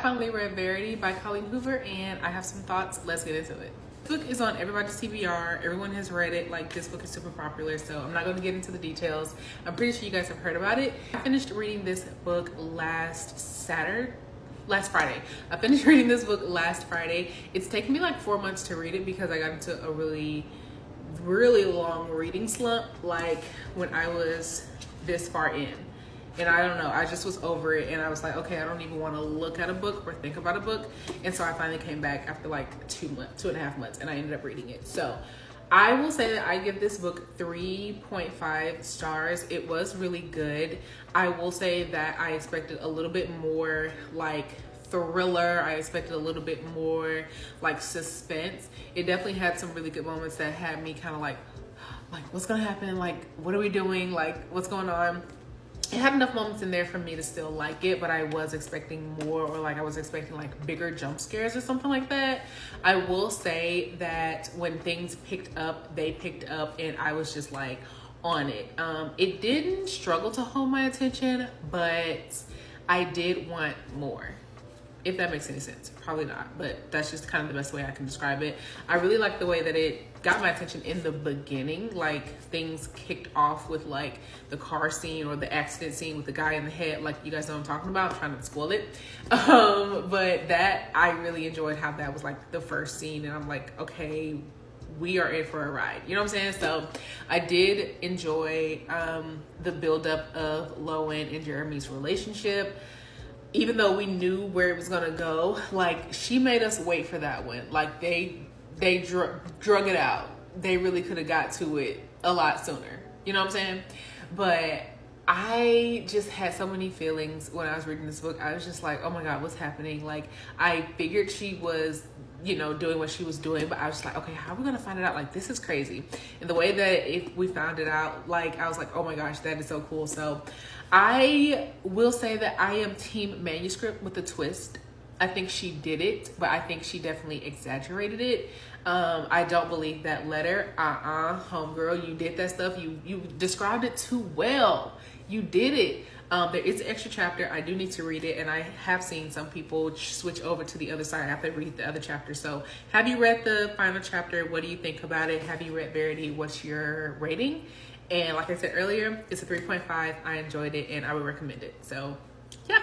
I finally read Verity by Colleen Hoover, and I have some thoughts. Let's get into it. This book is on everybody's TBR. Everyone has read it. Like, this book is super popular, so I'm not going to get into the details. I'm pretty sure you guys have heard about it. I finished reading this book last Friday. I finished reading this book last Friday. It's taken me like 4 months to read it because I got into a really long reading slump, like when I was this far in. And I don't know, I just was over it, and I was like, okay, I don't even want to look at a book or think about a book. And so I finally came back after like 2.5 months, and I ended up reading it. So I will say that I give this book 3.5 stars. It was really good. I will say that I expected a little bit more like thriller. I expected a little bit more like suspense. It definitely had some really good moments that had me kind of like what's gonna happen? Like, what are we doing? Like, what's going on? It had enough moments in there for me to still like it, but I was expecting more, or like I was expecting like bigger jump scares or something like that. I will say that when things picked up, they picked up, and I was just like on it. It didn't struggle to hold my attention, but I did want more. If that makes any sense. Probably not, but that's just kind of the best way I can describe it. I really like the way that it got my attention in the beginning. Like, things kicked off with like the car scene or the accident scene with the guy in the head. Like, you guys know what I'm talking about. I'm trying not to spoil it. But that, I really enjoyed how that was like the first scene, and I'm like, okay, we are in for a ride. You know what I'm saying? So I did enjoy the buildup of Lowen and Jeremy's relationship. Even though we knew where it was gonna go, like, she made us wait for that one. Like, they drug it out. They really could have got to it a lot sooner. You know what I'm saying? But I just had so many feelings when I was reading this book. I was just like, oh my God, what's happening? Like, I figured she was, you know, doing what she was doing, but I was just like, okay, how are we gonna find it out? Like, this is crazy. And the way that if we found it out, like, I was like, oh my gosh, that is so cool. So I will say that I am team manuscript with a twist. I think she did it, but I think she definitely exaggerated it. I don't believe that letter. Homegirl, you did that stuff. You described it too well. You did it. There is an extra chapter. I do need to read it, and I have seen some people switch over to the other side after they read the other chapter. So have you read the final chapter? What do you think about it? Have you read Verity? What's your rating? And like I said earlier, it's a 3.5. I enjoyed it, and I would recommend it. So yeah.